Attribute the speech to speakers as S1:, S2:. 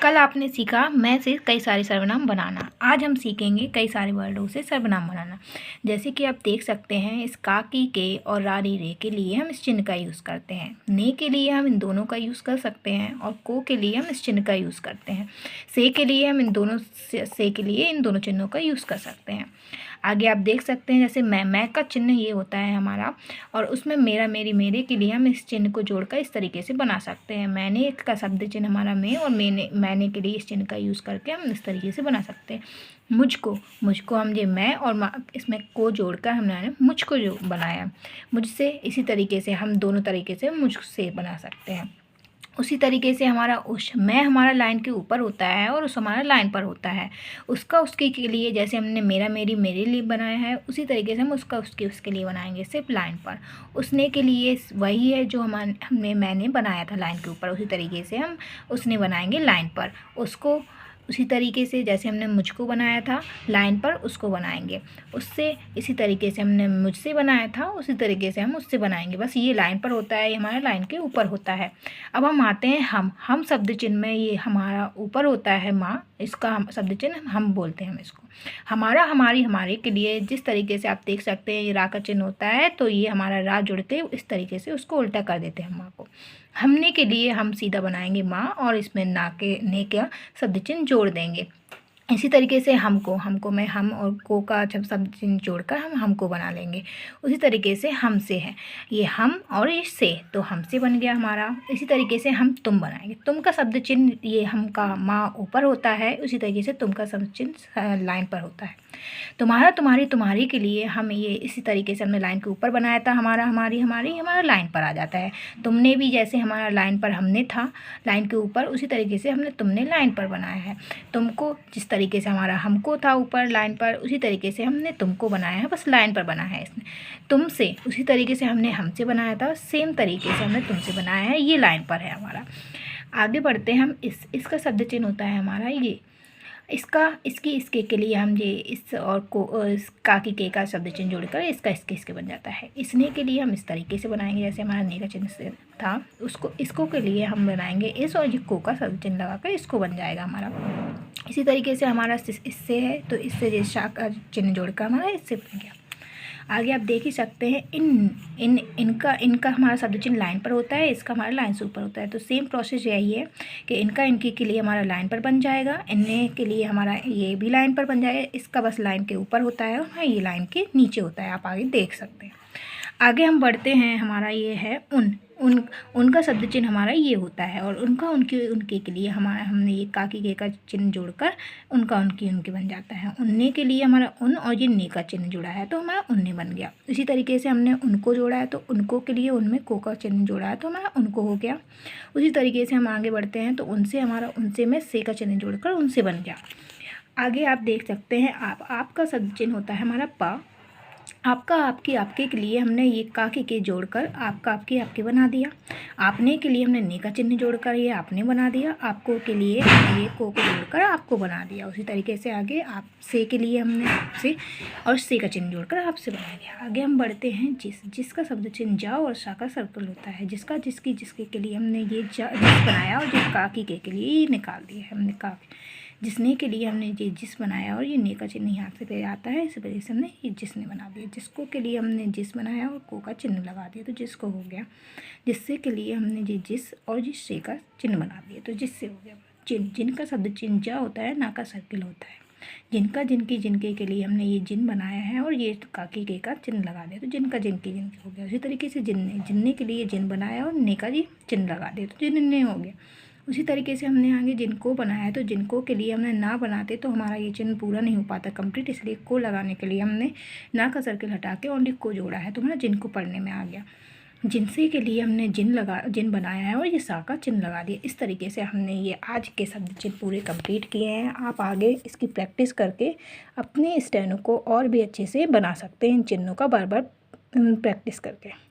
S1: कल आपने सीखा मैं से कई सारे सर्वनाम बनाना। आज हम सीखेंगे कई सारे वर्डों से सर्वनाम बनाना। जैसे कि आप देख सकते हैं, इस का, की, के और रा, री, रे के लिए हम इस चिन्ह का यूज़ करते हैं। ने के लिए हम इन दोनों का यूज़ कर सकते हैं और को के लिए हम इस चिन्ह का यूज़ करते हैं। से के लिए हम इन दोनों से के लिए इन दोनों चिन्हों का यूज़ कर सकते हैं। आगे आप देख सकते हैं, जैसे मैं का चिन्ह ये होता है हमारा, और उसमें मेरा, मेरी, मेरे के लिए हम इस चिन्ह को जोड़कर इस तरीके से बना सकते हैं। मैंने का शब्द चिन्ह हमारा में, और मैंने के लिए इस चिन्ह का यूज़ करके हम इस तरीके से बना सकते हैं। मुझको हम ये मैं और इसमें को जोड़कर हमने मुझको जो बनाया। मुझसे इसी तरीके से हम दोनों तरीके से मुझसे बना सकते हैं। उसी तरीके से हमारा मैं हमारा लाइन के ऊपर होता है और उस हमारा लाइन पर होता है। उसका उसके के लिए जैसे हमने मेरा, मेरी, मेरे लिए बनाया है, उसी तरीके से हम उसका उसके लिए बनाएंगे, सिर्फ लाइन पर। उसने के लिए वही है जो मैंने बनाया था लाइन के ऊपर, उसी तरीके से हम उसने बनाएंगे लाइन पर। उसको उसी तरीके से जैसे हमने मुझको बनाया था लाइन पर, उसको बनाएंगे उससे। इसी तरीके से हमने मुझसे बनाया था, उसी तरीके से हम उससे बनाएंगे। बस ये लाइन पर होता है, ये हमारा लाइन के ऊपर होता है। अब हम आते हैं हम शब्द चिन्ह में। ये हमारा ऊपर होता है माँ, इसका हम शब्द चिन्ह हम बोलते हैं हम इसको। हमारा, हमारी, हमारे के लिए जिस तरीके से आप देख सकते हैं, ये रा का चिन्ह होता है, तो ये हमारा रा जुड़ के इस तरीके से उसको उल्टा कर देते हैं माँ को। हमने के लिए हम सीधा बनाएंगे माँ, और इसमें ने का शब्द चिन्ह जोड़ देंगे। इसी तरीके से हमको में हम और को का जब शब्द चिन्ह जोड़कर हम हमको बना लेंगे। उसी तरीके से हमसे है, ये हम और ये से, तो हमसे बन गया हमारा। इसी तरीके से हम तुम बनाएंगे। तुम का शब्द चिन्ह ये हम का माँ ऊपर होता है, उसी तरीके से तुम का शब्द चिन्ह लाइन पर होता है। तुम्हारा, तुम्हारी, तुम्हारी के लिए हम ये इसी तरीके से हमने लाइन के ऊपर बनाया था। हमारा, हमारी, हमारी, हमारा लाइन पर आ जाता है। तुमने भी जैसे हमारा लाइन पर हमने था लाइन के ऊपर, उसी तरीके से हमने तुमने लाइन पर बनाया है। तुमको जिस तरीके से हमारा हमको था ऊपर लाइन पर, उसी तरीके से हमने तुमको बनाया है, बस लाइन पर बना है इसने। तुमसे उसी तरीके से हमने हमसे बनाया था, सेम तरीके से हमने तुमसे बनाया है, ये लाइन पर है हमारा। आगे बढ़ते हैं हम। इसका शब्द चिन्ह होता है हमारा ये। इसका, इसकी, इसके के लिए हम ये इस और को इस का, की, के का शब्द चिन्ह जोड़कर इसका, इसके बन जाता है। इसने के लिए हम इस तरीके से बनाएंगे, जैसे हमारा ने का चिन्ह से था, इसको के लिए हम बनाएंगे इस, और ये को का शब्द चिन्ह लगाकर इसको बन जाएगा हमारा। इसी तरीके से हमारा इससे है, तो इससे ये शा का चिन्ह जोड़कर हमारा इससे बन गया। आगे आप देख ही सकते हैं, इनका हमारा शब्द चिन्ह लाइन पर होता है, इसका हमारा लाइन से ऊपर होता है। तो सेम प्रोसेस यही है कि इनका, इनकी के लिए हमारा लाइन पर बन जाएगा, इनने के लिए हमारा ये भी लाइन पर बन जाएगा। इसका बस लाइन के ऊपर होता है और ये लाइन के नीचे होता है, आप आगे देख सकते हैं। आगे हम बढ़ते हैं। हमारा ये है उनका शब्द चिन्ह हमारा ये होता है, और उनका, उनके के लिए हमने ये का, की, के का चिन्ह जोड़कर उनका, उनके बन जाता है। उनने के लिए हमारा उन, और ये ने का चिन्ह जुड़ा है, तो हमारा उनने बन गया। इसी तरीके से हमने उनको जोड़ा है, तो उनको के लिए उनमें को का चिन्ह जोड़ा है, तो हमारा उनको हो गया। उसी तरीके से हम आगे बढ़ते हैं, तो उनसे हमारा उनसे में से का चिन्ह जोड़कर उनसे बन गया। आगे आप देख सकते हैं, आपका शब्द चिन्ह होता है हमारा पा। आपका, आपकी, आपके के लिए हमने ये का, के जोड़कर आपका, आपके, आपके बना दिया। आपने के लिए हमने ने का चिन्ह जोड़कर ये आपने बना दिया। आपको के लिए ये को जोड़कर आपको बना दिया। उसी तरीके से आगे आप से के लिए हमने आपसे और से का चिन्ह जोड़कर आपसे बना दिया। आगे हम बढ़ते हैं। जिसका शब्द चिन्ह जा और सा का सर्कल होता है। जिसका, जिसकी, जिसके के लिए हमने ये जिस बनाया, और जिस का, की, के लिए ये निकाल दिया है हमने का। जिसने के लिए हमने ये जिस बनाया, और ये ने का चिन्ह यहाँ से पे आता है, इस वजह से हमने ये जिसने बना दिया। जिसको के लिए हमने जिस बनाया और को का चिन्ह लगा दिया, तो जिसको हो गया। जिससे के लिए हमने ये जिस और जिस से का चिन्ह बना दिया, तो जिससे हो गया। जिनका शब्द चिन्ह जा होता है, ना का सर्किल होता है। जिनका, जिनकी, जिनके के लिए हमने ये जिन बनाया है, और ये का, की, के का चिन्ह लगा दिया, तो जिनका, जिनकी, जिनके हो गया। उसी तरीके से जिनने के लिए जिन बनाया और ने का जी चिन्ह लगा दिया, तो जिनने हो गया। उसी तरीके से हमने आगे जिनको बनाया है, तो जिनको के लिए हमने ना बनाते तो हमारा ये चिन्ह पूरा नहीं हो पाता कंप्लीट, इसलिए को लगाने के लिए हमने ना का सर्किल हटा के ओनली को जोड़ा है, तो हमारा जिनको पढ़ने में आ गया। जिनसे के लिए हमने जिन बनाया है, और ये सा का चिन्ह लगा दिया। इस तरीके से हमने ये आज के शब्द चिन्ह पूरे कंप्लीट किए हैं। आप आगे इसकी प्रैक्टिस करके अपने स्टेनो को और भी अच्छे से बना सकते हैं, इन चिन्हों का बार बार प्रैक्टिस करके।